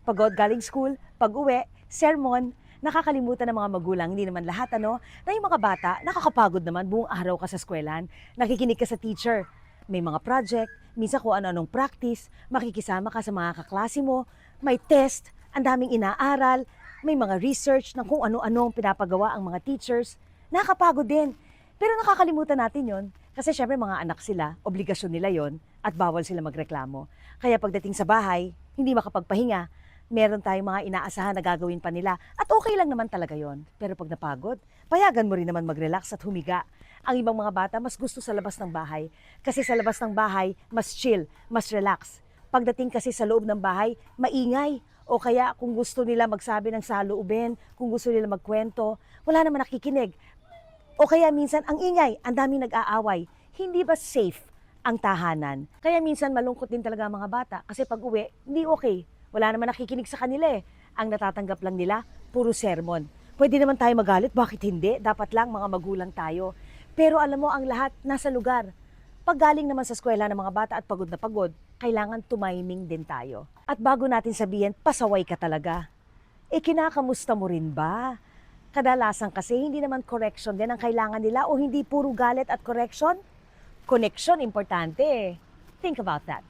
Pagod galing school, pag-uwi, sermon, nakakalimutan ng mga magulang, hindi naman lahat na yung mga bata, nakakapagod naman buong araw ka sa eskwelahan, nakikinig ka sa teacher, may mga project, minsan kung ano-anong practice, makikisama ka sa mga kaklase mo, may test, ang daming inaaral, may mga research ng kung ano-anong pinapagawa ang mga teachers, nakakapagod din. Pero nakakalimutan natin yon kasi syempre mga anak sila, obligasyon nila yon at bawal sila magreklamo. Kaya pagdating sa bahay, hindi makapagpahinga, meron tayong mga inaasahan na gagawin pa nila at okay lang naman talaga yon. Pero pag napagod, payagan mo rin naman mag-relax at humiga. Ang ibang mga bata mas gusto sa labas ng bahay kasi sa labas ng bahay mas chill, mas relax. Pagdating kasi sa loob ng bahay, maingay. O kaya kung gusto nila magsabi ng saloobin, kung gusto nila magkwento, wala naman nakikinig. O kaya minsan ang ingay, ang daming nag-aaway. Hindi ba safe ang tahanan? Kaya minsan malungkot din talaga ang mga bata kasi pag uwi, hindi okay. Wala naman nakikinig sa kanila eh. Ang natatanggap lang nila, puro sermon. Pwede naman tayo magalit, bakit hindi? Dapat lang mga magulang tayo. Pero alam mo, ang lahat nasa lugar. Pag galing naman sa eskwela ng mga bata at pagod na pagod, kailangan tumiming din tayo. At bago natin sabihin, pasaway ka talaga. Kinakamusta mo rin ba? Kadalasan kasi hindi naman correction din ang kailangan nila o hindi puro galit at correction. Connection, importante. Think about that.